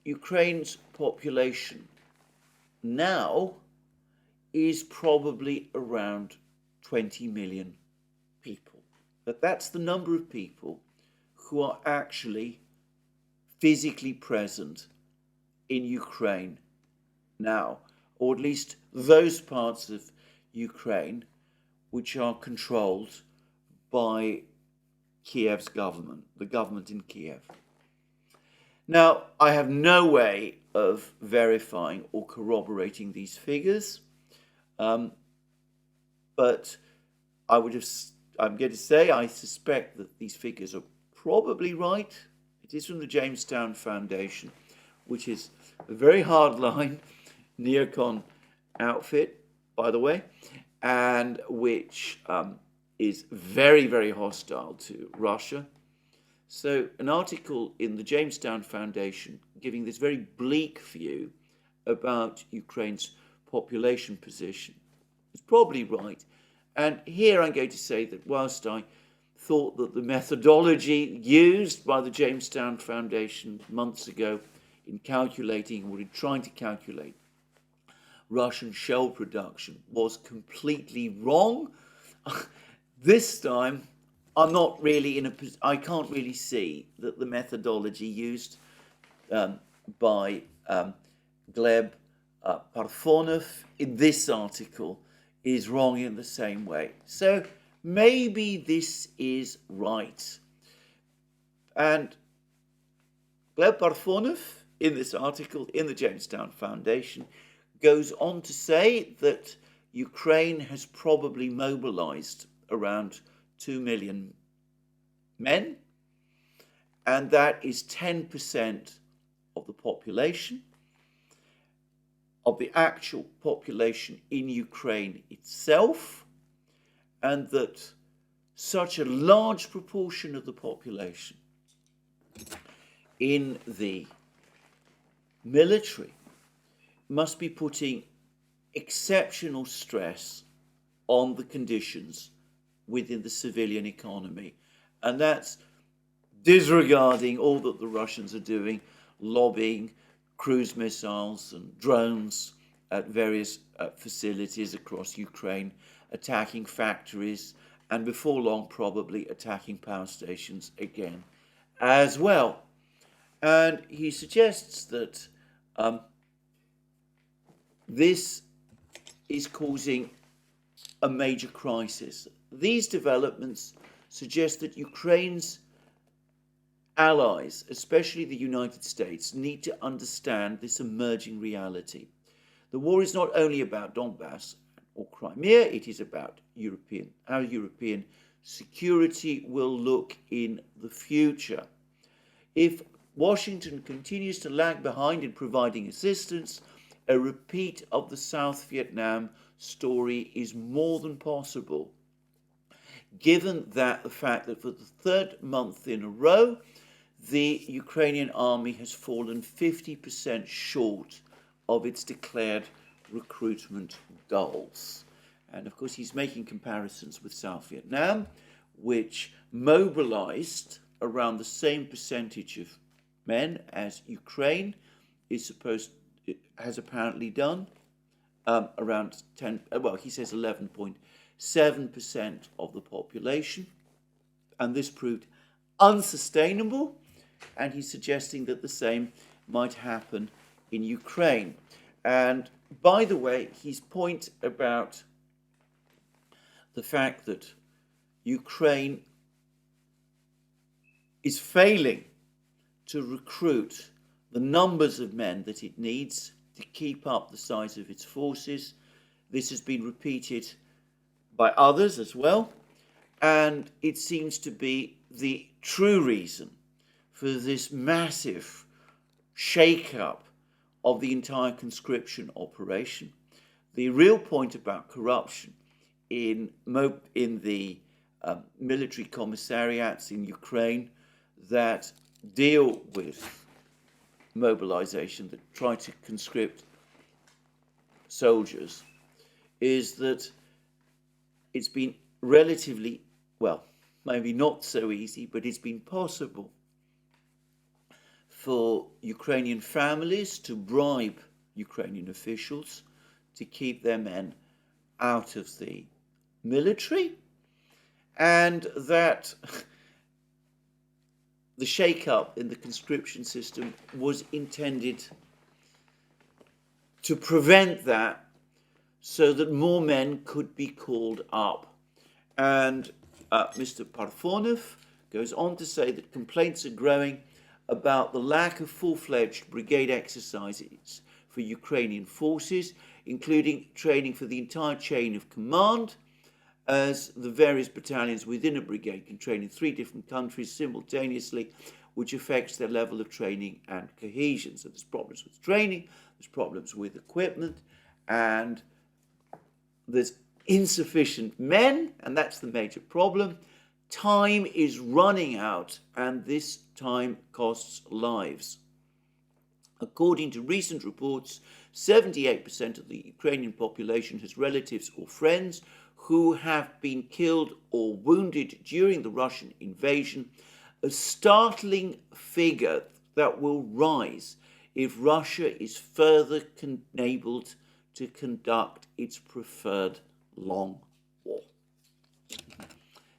Ukraine's population now is probably around 20 million people. That's the number of people who are actually physically present in Ukraine now, or at least those parts of Ukraine which are controlled by Kiev's government, the government in Kiev. Now, I have no way of verifying or corroborating these figures, but I'm going to say I suspect that these figures are probably right. It is from the Jamestown Foundation, which is a very hardline neocon outfit, by the way, and which is very, very hostile to Russia. So an article in the Jamestown Foundation giving this very bleak view about Ukraine's population position is probably right. And here I'm going to say that whilst I thought that the methodology used by the Jamestown Foundation months ago in calculating or in trying to calculate Russian shell production was completely wrong, this time I'm not really I can't really see that the methodology used by Gleb Parfonov in this article is wrong in the same way. So maybe this is right. And Gleb Parfonov in this article in the Jamestown Foundation goes on to say that Ukraine has probably mobilized around 2 million men, and that is 10% of the population, of the actual population in Ukraine itself, and that such a large proportion of the population in the military must be putting exceptional stress on the conditions within the civilian economy. And that's disregarding all that the Russians are doing, lobbying cruise missiles and drones at various facilities across Ukraine, attacking factories, and before long probably attacking power stations again as well. And he suggests that this is causing a major crisis. These developments suggest that Ukraine's allies, especially the United States, need to understand this emerging reality. The war is not only about Donbass or Crimea, it is about how European security will look in the future. If Washington continues to lag behind in providing assistance, a repeat of the South Vietnam story is more than possible, given that the fact that for the third month in a row, the Ukrainian army has fallen 50% short of its declared recruitment goals. And of course, he's making comparisons with South Vietnam, which mobilized around the same percentage of men as Ukraine has apparently done, around 10, well, he says 11.7% of the population. And this proved unsustainable, and he's suggesting that the same might happen in Ukraine. And by the way, his point about the fact that Ukraine is failing to recruit the numbers of men that it needs to keep up the size of its forces. This has been repeated by others as well, and it seems to be the true reason for this massive shake-up of the entire conscription operation. The real point about corruption in the military commissariats in Ukraine that deal with mobilization, that try to conscript soldiers, is that it's been relatively, well, maybe not so easy, but it's been possible for Ukrainian families to bribe Ukrainian officials to keep their men out of the military, and that the shake-up in the conscription system was intended to prevent that, so that more men could be called up. And Mr. Parfonov goes on to say that complaints are growing about the lack of full-fledged brigade exercises for Ukrainian forces, including training for the entire chain of command, as the various battalions within a brigade can train in 3 different countries simultaneously, which affects their level of training and cohesion. So there's problems with training, there's problems with equipment, and there's insufficient men, and that's the major problem. Time is running out, and this time costs lives. According to recent reports, 78% of the Ukrainian population has relatives or friends who have been killed or wounded during the Russian invasion, a startling figure that will rise if Russia is further enabled to conduct its preferred long war.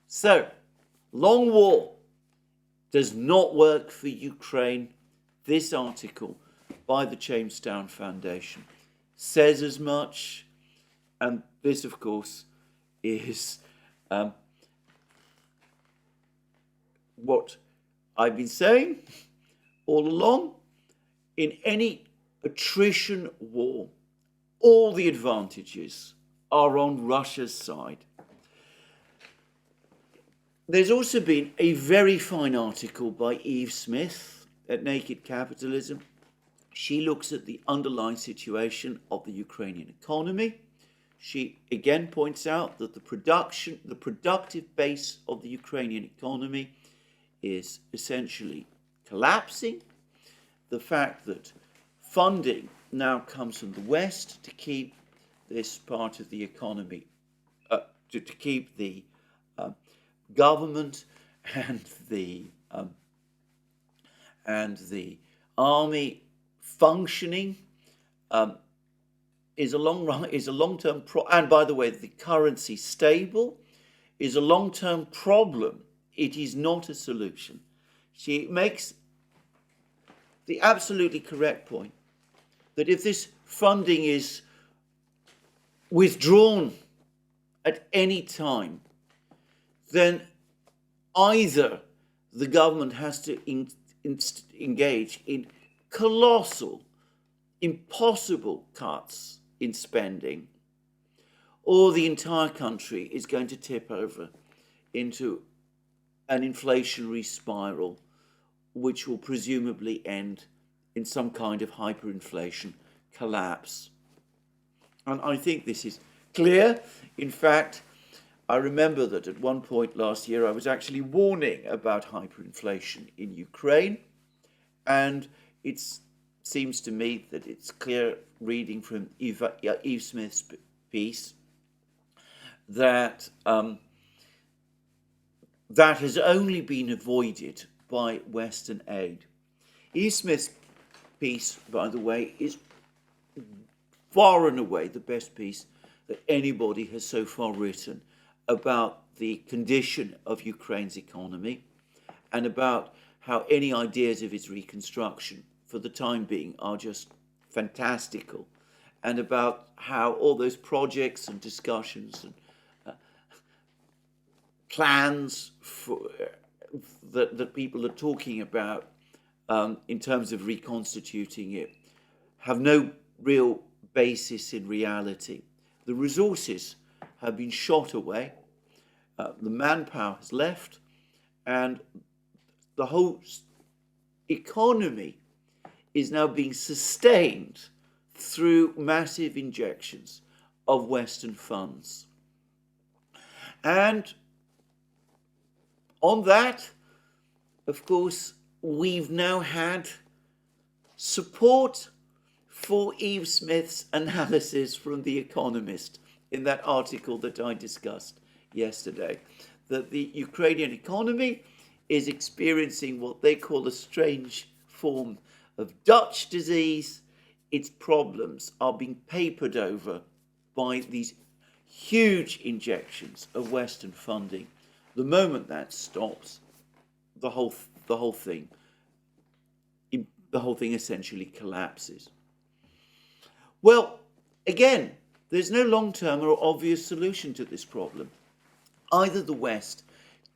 So, long war does not work for Ukraine. This article by the Jamestown Foundation says as much, and this, of course, is what I've been saying all along. In any attrition war, all the advantages are on Russia's side. There's also been a very fine article by Eve Smith at Naked Capitalism. She looks at the underlying situation of the Ukrainian economy. She again points out that the productive base of the Ukrainian economy is essentially collapsing. The fact that funding now comes from the West to keep this part of the economy, to keep the government and the army functioning, is a long-term and by the way, the currency stable is a long-term problem. It is not a solution. She makes the absolutely correct point that if this funding is withdrawn at any time, then either the government has to engage in colossal, impossible cuts in spending, or the entire country is going to tip over into an inflationary spiral, which will presumably end in some kind of hyperinflation collapse. And I think this is clear. In fact, I remember that at one point last year, I was actually warning about hyperinflation in Ukraine. And it seems to me that it's clear, reading from Eve Smith's piece, that that has only been avoided by Western aid. Eve Smith's piece, by the way, is far and away the best piece that anybody has so far written about the condition of Ukraine's economy and about how any ideas of its reconstruction for the time being are just fantastical, and about how all those projects and discussions and plans that people are talking about in terms of reconstituting it have no real basis in reality. The resources have been shot away, the manpower has left, and the whole economy is now being sustained through massive injections of Western funds. And on that, of course, we've now had support for Eve Smith's analysis from The Economist in that article that I discussed yesterday, that the Ukrainian economy is experiencing what they call a strange form of Dutch disease. Its problems are being papered over by these huge injections of Western funding. The moment that stops, the whole thing essentially collapses. Well, again, there's no long-term or obvious solution to this problem. Either the West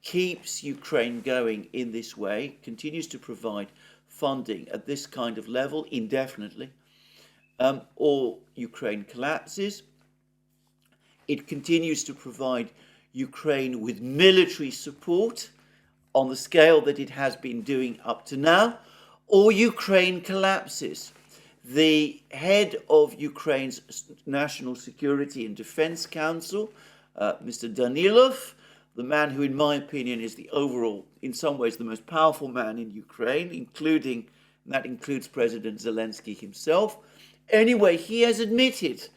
keeps Ukraine going in this way, continues to provide funding at this kind of level indefinitely, or Ukraine collapses. It continues to provide Ukraine with military support on the scale that it has been doing up to now, or Ukraine collapses. The head of Ukraine's National Security and Defense Council, Mr. Danilov, the man who, in my opinion, is the overall, in some ways, the most powerful man in Ukraine, that includes President Zelensky himself. Anyway, he has admitted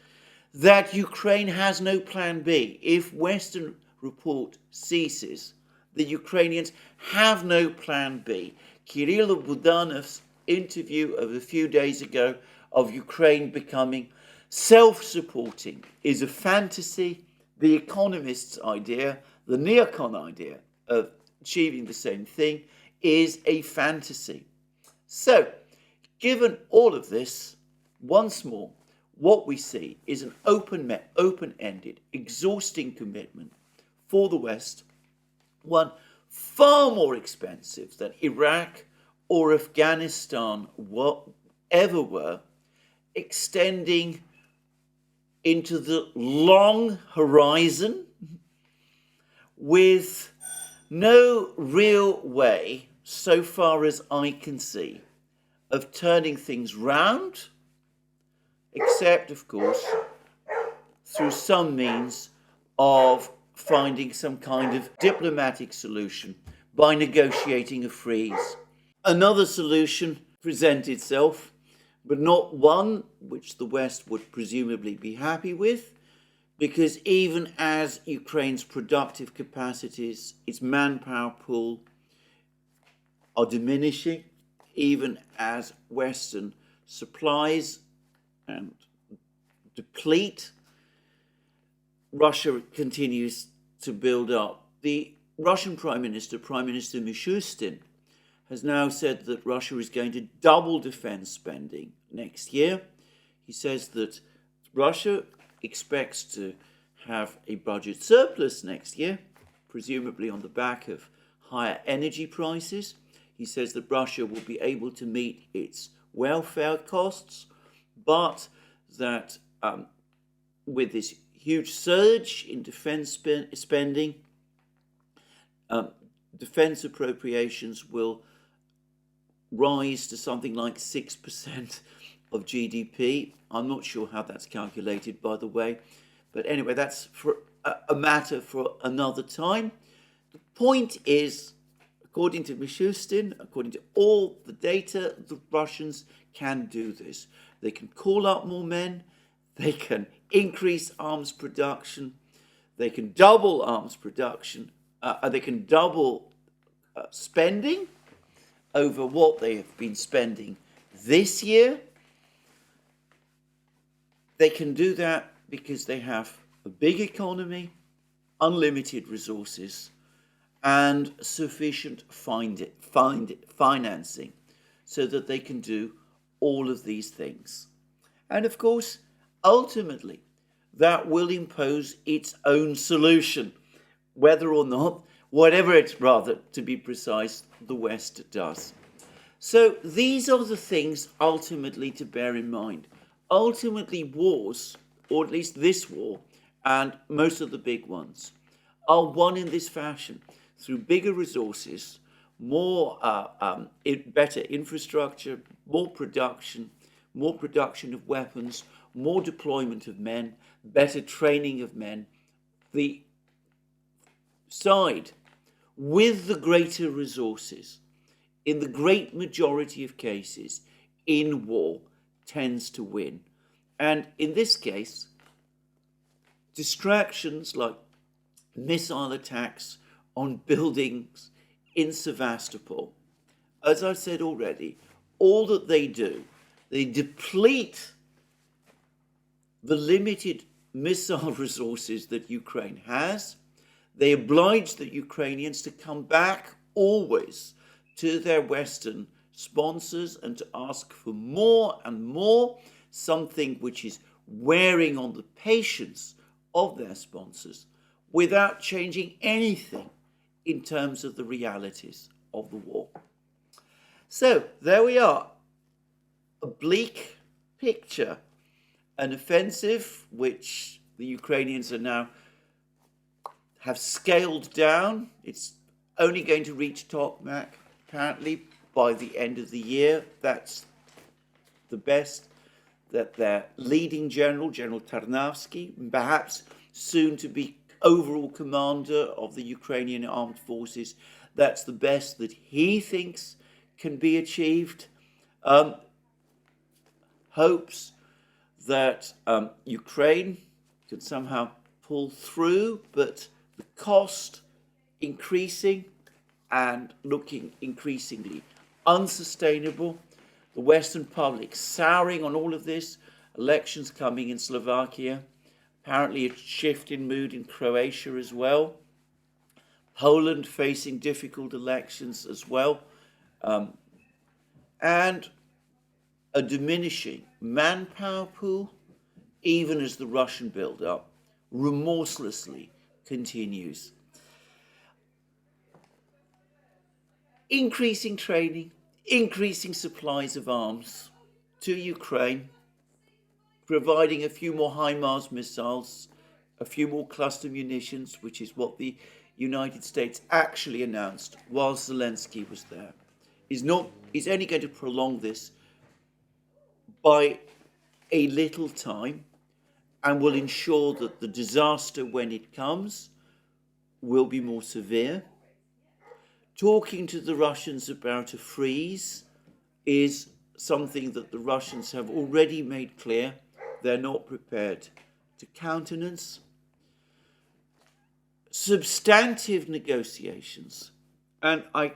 that Ukraine has no plan B. If Western report ceases, the Ukrainians have no plan B. Kirill Budanov's interview of a few days ago of Ukraine becoming self-supporting is a fantasy. The Economist's idea, the neocon idea of achieving the same thing, is a fantasy. So, given all of this, once more, what we see is an open-ended, exhausting commitment for the West, one far more expensive than Iraq or Afghanistan ever were, extending into the long horizon with no real way, so far as I can see, of turning things round, except, of course, through some means of finding some kind of diplomatic solution by negotiating a freeze. Another solution presents itself, but not one which the West would presumably be happy with, because even as Ukraine's productive capacities, its manpower pool, are diminishing, even as Western supplies and deplete, Russia continues to build up. The Russian Prime Minister Mishustin, has now said that Russia is going to double defense spending next year. He says that Russia expects to have a budget surplus next year, presumably on the back of higher energy prices. He says that Russia will be able to meet its welfare costs, but that with this huge surge in defense spending, defense appropriations will rise to something like 6% of GDP. I'm not sure how that's calculated, by the way. But anyway, that's for a matter for another time. The point is, according to Mishustin, according to all the data, the Russians can do this. They can call up more men. They can increase arms production. They can double arms production. They can double spending over what they have been spending this year. They can do that because they have a big economy, unlimited resources, and sufficient financing so that they can do all of these things. And of course, ultimately, that will impose its own solution, whether or not, whatever it's rather, to be precise, the West does. So these are the things ultimately to bear in mind. Ultimately, wars, or at least this war, and most of the big ones, are won in this fashion, through bigger resources, more better infrastructure, more production of weapons, more deployment of men, better training of men. The side with the greater resources, in the great majority of cases, in war, tends to win. And in this case, distractions like missile attacks on buildings in Sevastopol, as I said already, all that they do, they deplete the limited missile resources that Ukraine has. They oblige the Ukrainians to come back always to their Western sponsors and to ask for more and more, something which is wearing on the patience of their sponsors without changing anything in terms of the realities of the war. So there we are, a bleak picture, an offensive which the Ukrainians are now have scaled down. It's only going to reach Tokmak, apparently, by the end of the year. That's the best that their leading general, General Tarnavsky, perhaps soon to be overall commander of the Ukrainian armed forces, that's the best that he thinks can be achieved. Hopes that Ukraine could somehow pull through, but the cost increasing and looking increasingly unsustainable. The Western public souring on all of this, elections coming in Slovakia, apparently a shift in mood in Croatia as well, Poland facing difficult elections as well, and a diminishing manpower pool, even as the Russian buildup remorselessly continues. Increasing training, increasing supplies of arms to Ukraine, providing a few more HIMARS missiles, a few more cluster munitions, which is what the United States actually announced while Zelensky was there, is only going to prolong this by a little time and will ensure that the disaster, when it comes, will be more severe. Talking to the Russians about a freeze is something that the Russians have already made clear they're not prepared to countenance. Substantive negotiations, and I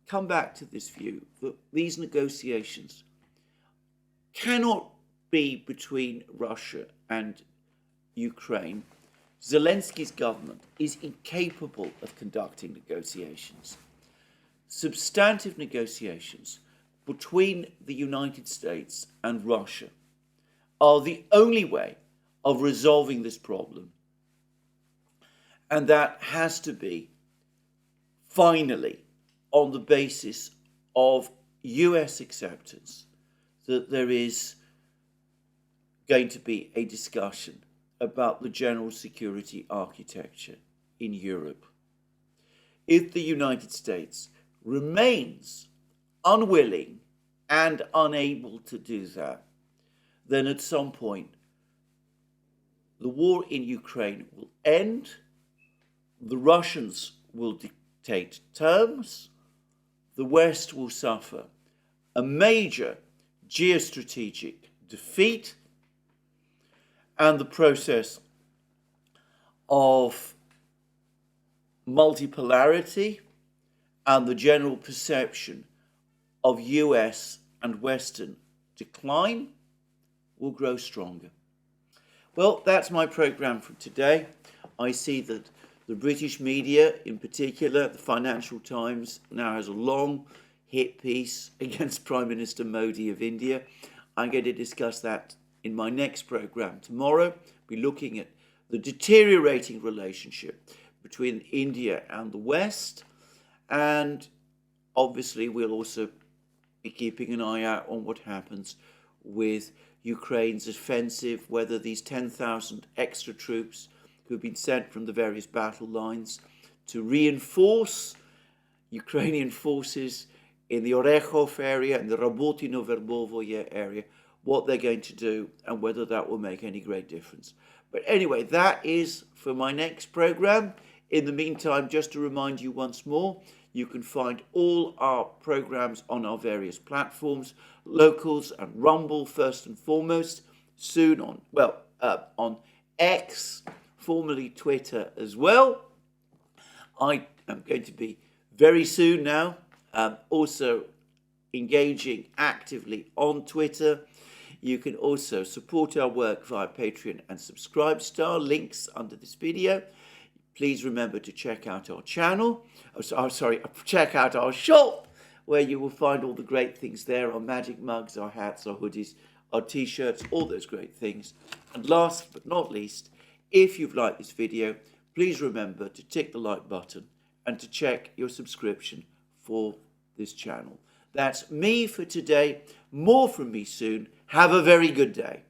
come back to this view that these negotiations cannot be between Russia and Ukraine. Zelensky's government is incapable of conducting negotiations. Substantive negotiations between the United States and Russia are the only way of resolving this problem And that has to be finally on the basis of US acceptance that there is going to be a discussion about the general security architecture in Europe. If the United States remains unwilling and unable to do that, then at some point the war in Ukraine will end, the Russians will dictate terms, the West will suffer a major geostrategic defeat, and the process of multipolarity and the general perception of US and Western decline will grow stronger. Well, that's my programme for today. I see that the British media, in particular, the Financial Times, now has a long hit piece against Prime Minister Modi of India. I'm going to discuss that in my next programme tomorrow. I'll be looking at the deteriorating relationship between India and the West, and obviously we'll also be keeping an eye out on what happens with Ukraine's offensive, whether these 10,000 extra troops who have been sent from the various battle lines to reinforce Ukrainian forces in the Orechov area and the Rabotino-Verbovoye area, what they're going to do and whether that will make any great difference. But anyway, that is for my next program. In the meantime, just to remind you once more, you can find all our programs on our various platforms, Locals and Rumble first and foremost, soon on, on X, formerly Twitter as well. I am going to be very soon now also engaging actively on Twitter. You can also support our work via Patreon and Subscribestar, links under this video. Please remember to check out our channel, check out our shop, where you will find all the great things there, our magic mugs, our hats, our hoodies, our t-shirts, all those great things. And last but not least, if you've liked this video, please remember to tick the like button and to check your subscription for this channel. That's me for today. More from me soon. Have a very good day.